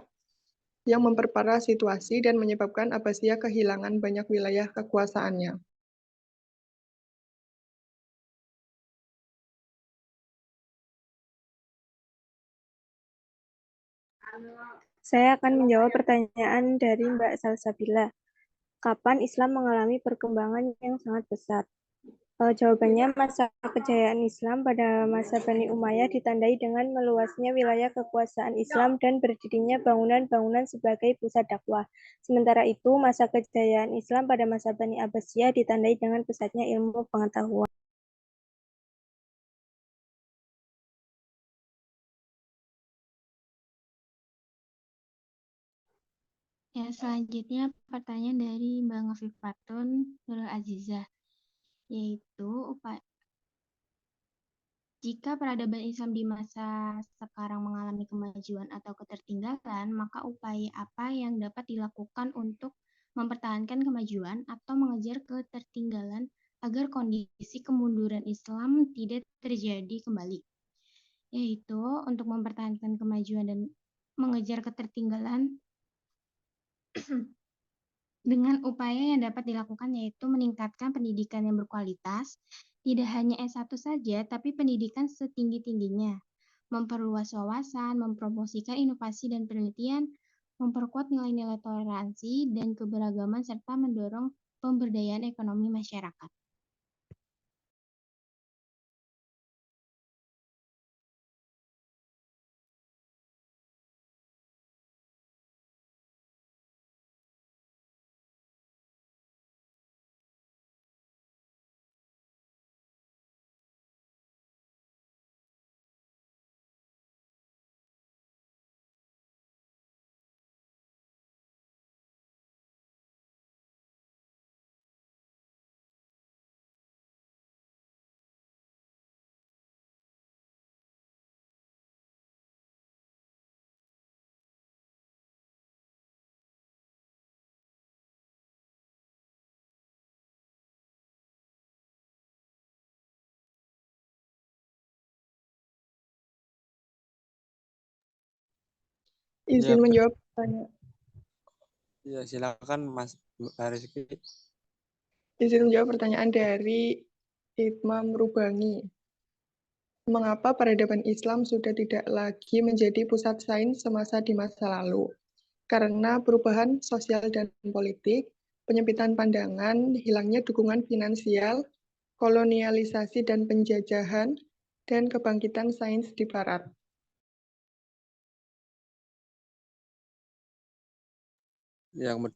yang memperparah situasi dan menyebabkan Abbasiyah kehilangan banyak wilayah kekuasaannya. Saya akan menjawab pertanyaan dari Mbak Salsabila. Kapan Islam mengalami perkembangan yang sangat besar? Jawabannya, masa kejayaan Islam pada masa Bani Umayyah ditandai dengan meluasnya wilayah kekuasaan Islam dan berdirinya bangunan-bangunan sebagai pusat dakwah. Sementara itu, masa kejayaan Islam pada masa Bani Abbasiyah ditandai dengan pesatnya ilmu pengetahuan. Ya, selanjutnya pertanyaan dari Mbak Ngafifatun Nurul Azizah, yaitu jika peradaban Islam di masa sekarang mengalami kemajuan atau ketertinggalan, maka upaya apa yang dapat dilakukan untuk mempertahankan kemajuan atau mengejar ketertinggalan agar kondisi kemunduran Islam tidak terjadi kembali? Yaitu untuk mempertahankan kemajuan dan mengejar ketertinggalan dengan upaya yang dapat dilakukan yaitu meningkatkan pendidikan yang berkualitas, tidak hanya S1 saja, tapi pendidikan setinggi-tingginya, memperluas wawasan, mempromosikan inovasi dan penelitian, memperkuat nilai-nilai toleransi dan keberagaman, serta mendorong pemberdayaan ekonomi masyarakat. Izin menjawab pertanyaan. Ya, silakan Mas Rizky. Izin menjawab pertanyaan dari Imam Rubangi. Mengapa peradaban Islam sudah tidak lagi menjadi pusat sains semasa di masa lalu? Karena perubahan sosial dan politik, penyempitan pandangan, hilangnya dukungan finansial, kolonialisasi dan penjajahan, dan kebangkitan sains di Barat. Yang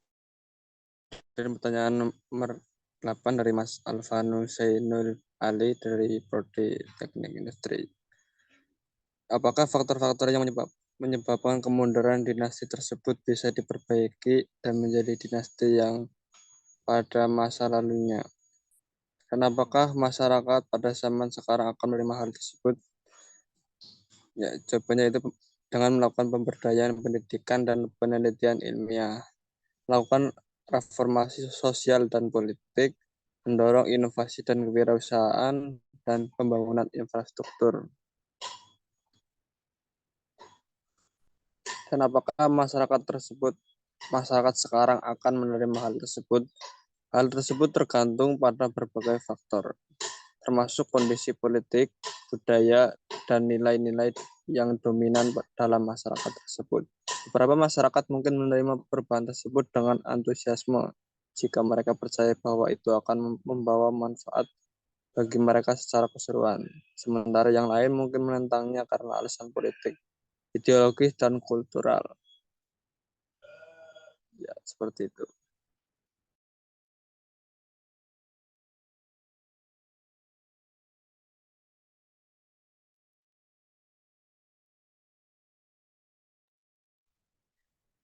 pertanyaan nomor 8 dari Mas Alvano Zainul Ali dari Prodi Teknik Industri. Apakah faktor-faktor yang menyebabkan kemunduran dinasti tersebut bisa diperbaiki dan menjadi dinasti yang pada masa lalunya? Dan apakah masyarakat pada zaman sekarang akan menerima hal tersebut? Ya, jawabannya itu dengan melakukan pemberdayaan pendidikan dan penelitian ilmiah, melakukan reformasi sosial dan politik, mendorong inovasi dan kewirausahaan, dan pembangunan infrastruktur. Dan apakah masyarakat sekarang akan menerima hal tersebut? Hal tersebut tergantung pada berbagai faktor, termasuk kondisi politik, budaya, dan nilai-nilai yang dominan dalam masyarakat tersebut. Beberapa masyarakat mungkin menerima perubahan tersebut dengan antusiasme jika mereka percaya bahwa itu akan membawa manfaat bagi mereka secara keseluruhan. Sementara yang lain mungkin menentangnya karena alasan politik, ideologis, dan kultural. Ya, seperti itu.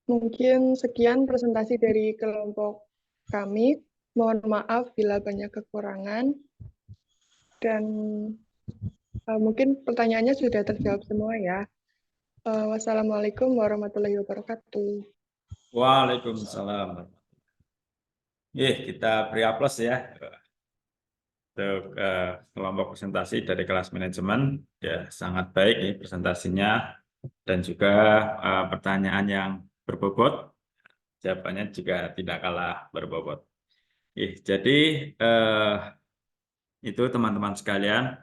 Mungkin sekian presentasi dari kelompok kami. Mohon maaf bila banyak kekurangan. Dan mungkin pertanyaannya sudah terjawab semua ya. Wassalamualaikum warahmatullahi wabarakatuh. Waalaikumsalam. Kita beri aplaus ya untuk kelompok presentasi dari kelas manajemen. Ya, sangat baik ya presentasinya dan juga pertanyaan yang berbobot. Jawabannya juga tidak kalah berbobot. Jadi itu teman-teman sekalian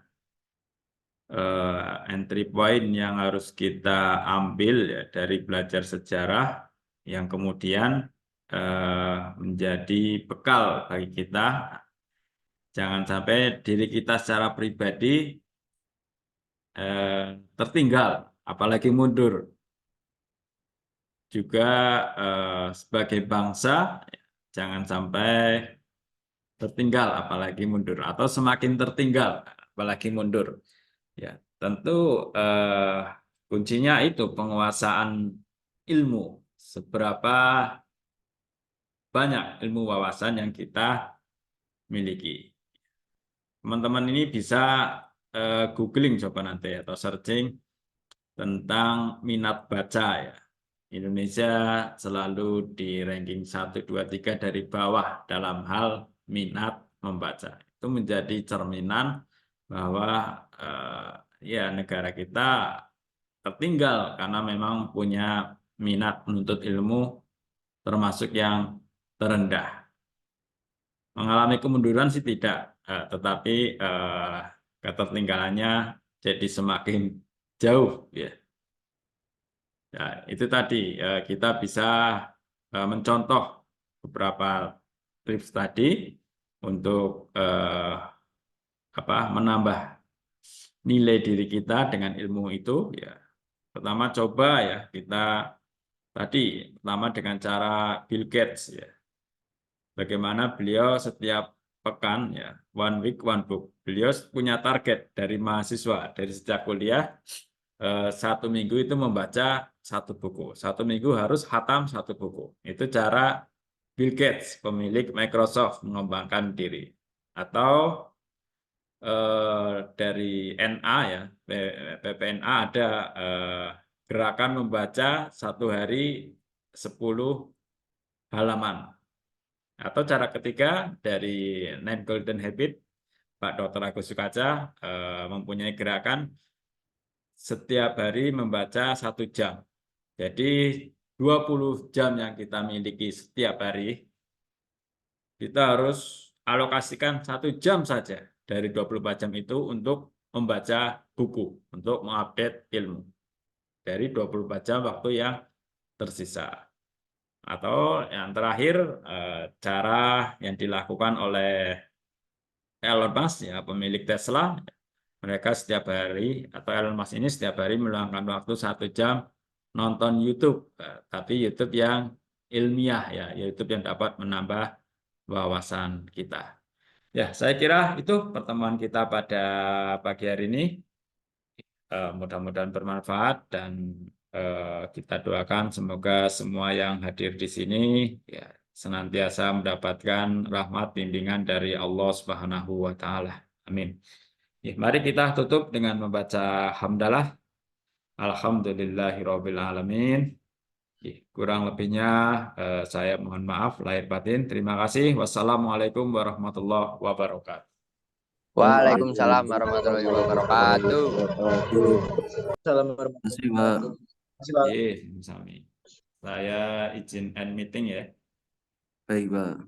entry point yang harus kita ambil ya, dari belajar sejarah yang kemudian menjadi bekal bagi kita. Jangan sampai diri kita secara pribadi tertinggal, apalagi mundur. Juga sebagai bangsa jangan sampai tertinggal apalagi mundur, atau semakin tertinggal apalagi mundur. Ya, tentu kuncinya itu penguasaan ilmu. Seberapa banyak ilmu wawasan yang kita miliki. Teman-teman ini bisa googling coba nanti atau searching tentang minat baca ya. Indonesia selalu di ranking 1, 2, 3 dari bawah dalam hal minat membaca. Itu menjadi cerminan bahwa ya negara kita tertinggal karena memang punya minat menuntut ilmu termasuk yang terendah. Mengalami kemunduran sih tidak, tetapi ketertinggalannya jadi semakin jauh ya. Ya, itu tadi kita bisa mencontoh beberapa tips tadi untuk menambah nilai diri kita dengan ilmu itu. Ya, pertama coba ya kita tadi pertama dengan cara Bill Gates ya. Bagaimana beliau setiap pekan ya, one week one book. Beliau punya target dari mahasiswa dari sejak kuliah. 1 minggu itu membaca 1 buku. 1 minggu harus khatam 1 buku. Itu cara Bill Gates, pemilik Microsoft, mengembangkan diri. Atau dari NA ya, PPNA ada gerakan membaca 1 hari 10 halaman. Atau cara ketiga dari 9 Golden Habit, Pak Dr. Agus Sukaca mempunyai gerakan setiap hari membaca 1 jam. Jadi 20 jam yang kita miliki setiap hari, kita harus alokasikan 1 jam saja dari 24 jam itu untuk membaca buku, untuk mengupdate ilmu. Dari 24 jam waktu yang tersisa. Atau yang terakhir, cara yang dilakukan oleh Elon Musk, ya, pemilik Tesla. Mereka setiap hari, atau Elon Musk ini setiap hari meluangkan waktu 1 jam nonton YouTube, tapi YouTube yang ilmiah ya, YouTube yang dapat menambah wawasan kita. Ya, saya kira itu pertemuan kita pada pagi hari ini. Mudah-mudahan bermanfaat dan kita doakan semoga semua yang hadir di sini ya senantiasa mendapatkan rahmat bimbingan dari Allah Subhanahu wa taala. Amin. Ya, mari kita tutup dengan membaca hamdalah. Alhamdulillahirabbil alamin. Kurang lebihnya saya mohon maaf lahir batin. Terima kasih. Wassalamualaikum warahmatullahi wabarakatuh. Waalaikumsalam warahmatullahi wabarakatuh. Salam warahmatullahi wabarakatuh. Saya izin end meeting ya. Baik, Pak.